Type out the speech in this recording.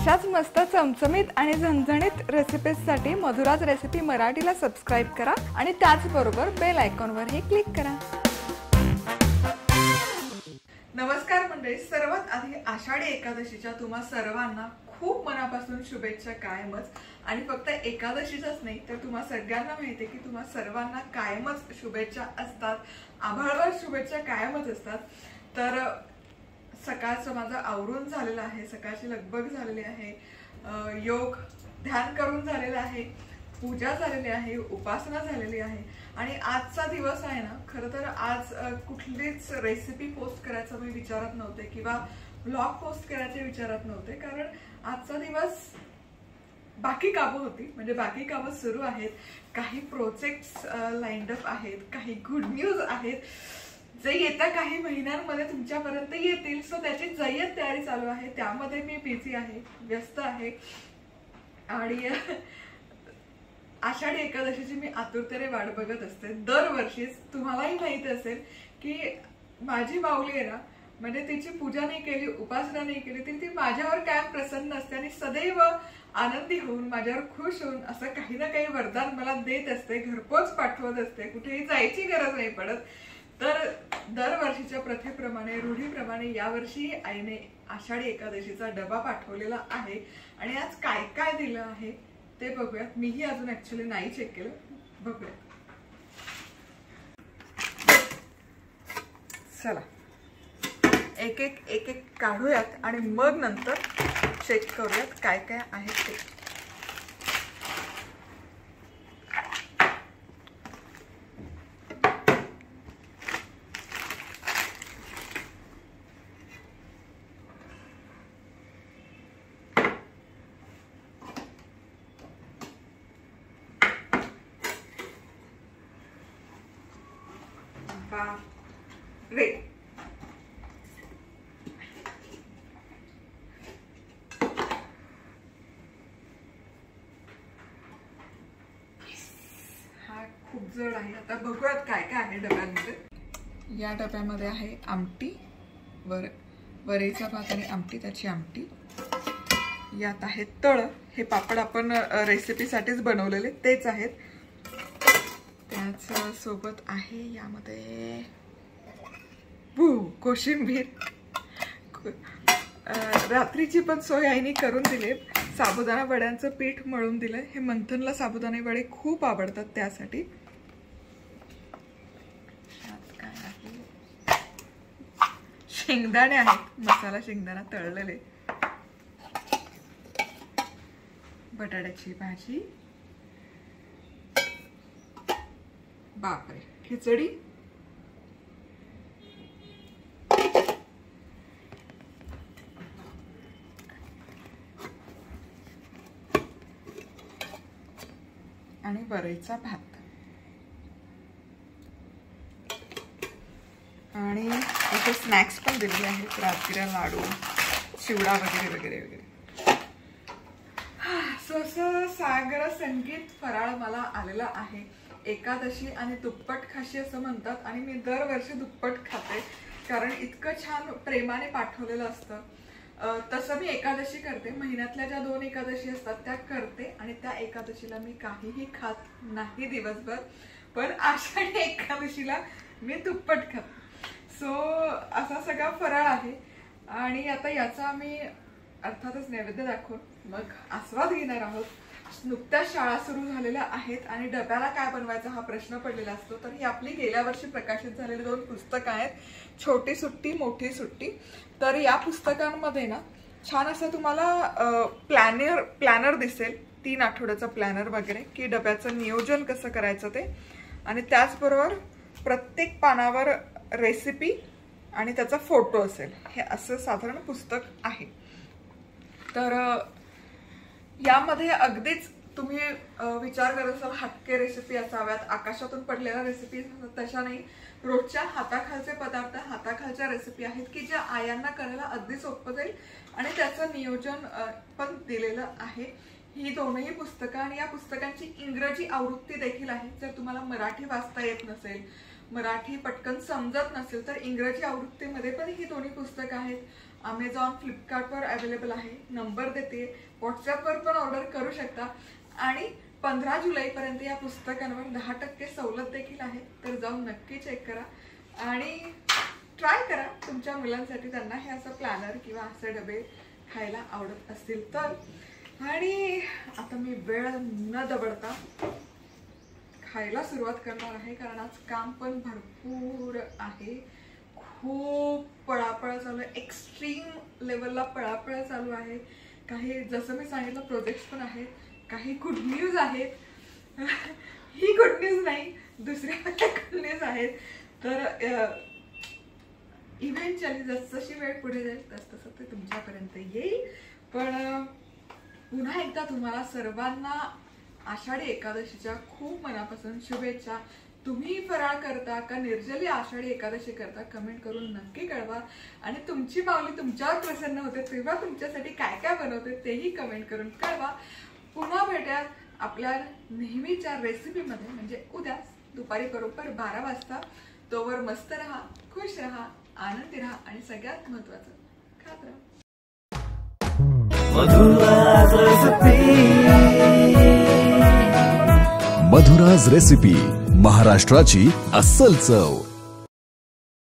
अशाच मस्त चमचमीत आणि झणझणीत रेसिपीजसाठी मधुराज रेसिपी मराठीला सबस्क्राइब करा आणि त्याचबरोबर बेल आयकॉनवरही क्लिक करा। नमस्कार मंडळी, सर्वात आधी आषाढी एकादशीच्या तुम्हा सर्वांना खूप मनापासून शुभेच्छा कायमच। आणि फक्त एकादशीचाच नाही तर तुम्हा सगळ्यांना माहिती आहे की तुम्हा सर्वांना कायमच शुभेच्छा असतात, आभाळभर शुभेच्छा कायमच असतात। तर सकाळचं माझं आवरून झालेलं आहे, सकाळची लगबग झालेली आहे, योग ध्यान करून झालेलं आहे, पूजा झालेली आहे, उपासना झालेली आहे। आणि आजचा दिवस आहे ना, खरं तर आज कुठलीच रेसिपी पोस्ट करायचा मी विचारत नव्हते किंवा ब्लॉग पोस्ट करायचे विचारत नव्हते, कारण आजचा दिवस बाकी कामं होती, म्हणजे बाकी कामं सुरू आहेत, काही प्रोजेक्ट्स लाइंड अप आहेत, काही गुड न्यूज आहेत जे येत्या काही महिन्यांमध्ये तुमच्यापर्यंत येतील। सो त्याची जय्यत तयारी चालू आहे, त्यामध्ये मी बिझी आहे, व्यस्त आहे। आणि आषाढी एकादशीची मी आतुरतेने वाट बघत असते दरवर्षीच। तुम्हालाही माहिती असेल की माझी माऊली आहे ना, म्हणजे तिची पूजा नाही केली, उपासना नाही केली तरी ती माझ्यावर कायम प्रसन्न असते आणि सदैव आनंदी होऊन माझ्यावर खुश होऊन असं काही ना काही वरदान मला देत असते, घरपोच पाठवत असते, कुठेही जायची गरज नाही पडत। तर दरवर्षीच्या प्रथेप्रमाणे रूढीप्रमाणे यावर्षी आईने आषाढी एकादशीचा डबा पाठवलेला आहे आणि आज काय काय दिलं आहे ते बघूयात। मीही अजून ऍक्च्युअली नाही चेक केलं, बघूयात। चला एक एक काढूयात आणि मग नंतर चेक करूयात काय काय आहे ते। रे हा खूप जड आहे। आता बघूयात काय काय आहे डब्यामध्ये। या डब्यामध्ये आहे आमटी, वरईचा भात आणि आमटी, त्याची आमटी। यात आहे तळ, हे पापड आपण रेसिपीसाठीच बनवलेले तेच आहेत। त्याच सोबत आहे यामध्ये कोशिंबीर, रात्रीची पण सोय आईने करून दिली। साबुदाणा वड्यांचं पीठ मळून दिलंय, हे मंथनला साबुदाणे वडे खूप आवडतात त्यासाठी। शेंगदाणे आहेत, मसाला शेंगदाणा तळलेले, बटाट्याची भाजी, बापरे खिचडी, आणि वरईचा भात। आणि इथे स्नॅक्स पण दिलेले आहेत, राजगिरा लाडू, चिवडा वगैरे वगैरे वगैरे। सागर संगीत फराळ मला आलेला आहे। एकादशी आणि दुप्पट खाशी असं म्हणतात आणि मी दरवर्षी दुप्पट खाते, कारण इतकं छान प्रेमाने पाठवलेलं असतं। तसं मी एकादशी करते, महिन्यातल्या ज्या 2 एकादशी असतात त्या करते आणि त्या एकादशीला मी काहीही खात नाही दिवसभर, पण आषाढी एकादशीला मी दुप्पट खाते। सो असा सगळा फराळ आहे। आणि आता याचा आम्ही अर्थातच नैवेद्य दाखवून मग आस्वाद घेणार आहोत। नुकत्याच शाळा सुरू झालेल्या आहेत आणि डब्याला काय बनवायचा हा प्रश्न पडलेला असतो। तर ही आपली गेल्या वर्षी प्रकाशित झालेली 2 पुस्तकं आहेत, छोटी सुट्टी मोठी सुट्टी। तर या पुस्तकांमध्ये ना छान असं तुम्हाला प्लॅनर दिसेल, 3 आठवड्याचा प्लॅनर वगैरे, की डब्याचं नियोजन कसं करायचं ते। आणि त्याचबरोबर प्रत्येक पानावर रेसिपी आणि त्याचा फोटो असेल, हे असं साधारण पुस्तक आहे। तर यामध्ये अगदीच तुम्ही विचार करत असाल हटके रेसिपी असाव्यात, आकाशातून पडलेल्या रेसिपी तशा नाही, रोजच्या हाताखालचे पदार्थ, हाताखालच्या रेसिपी आहेत की ज्या आयांना करायला अगदी सोपं जाईल आणि त्याचं नियोजन पण दिलेलं आहे। ही दोनही पुस्तकं आणि या पुस्तकांची इंग्रजी आवृत्ती देखील आहे। जर तुम्हाला मराठी वाचता येत नसेल, मराठी पटकन समजत नसेल तर इंग्रजी आवृत्तीमध्ये पण ही दोन्ही पुस्तकं आहेत। अमेझॉन, फ्लिपकार्टवर अवेलेबल आहे. नंबर देते, व्हॉट्सअपवर पण ऑर्डर करू शकता. आणि 15 जुलैपर्यंत या पुस्तकांवर 10% सवलत देखील आहे. तर जाऊन नक्की चेक करा आणि ट्राय करा तुमच्या मुलांसाठी, त्यांना हे असं प्लॅनर किंवा असे डबे खायला आवडत असतील तर. आणि आता मी वेळ न दबडता खायला सुरुवात करणार आहे, कारण आज काम पण भरपूर आहे. खूप पळापळ चालू आहे, एक्स्ट्रीम लेवलला पळापळ चालू आहे. काही जसं मी सांगितलं प्रोजेक्ट्स पण आहेत, काही गुड न्यूज आहेत. ही गुड न्यूज नाही, दुसऱ्या गुड न्यूज आहेत. तर इव्हेंच्युअली जसजशी वेळ पुढे जाईल तसं ते तुमच्यापर्यंत येईल. पण पुन्हा एकदा तुम्हाला सर्वांना आषाढी एकादशीच्या खूप मनापासून शुभेच्छा. तुम्ही फराळ करता का निर्जली आषाढी एकादशी करता, कमेंट करून नक्की कळवा. आणि तुमची माऊली तुमच्यावर प्रसन्न होते तेव्हा तुमच्यासाठी काय काय बनवते तेही कमेंट करून कळवा. पुन्हा भेटूया आपल्या नेहमीच्या रेसिपीमध्ये, म्हणजे उद्या दुपारी बरोबर 12 वाजता. तोवर मस्त राहा, खुश राहा, आनंदी राहा आणि सगळ्यात महत्त्वाचं खात राहा. मधुराज रेसिपी, महाराष्ट्राची अस्सल चव.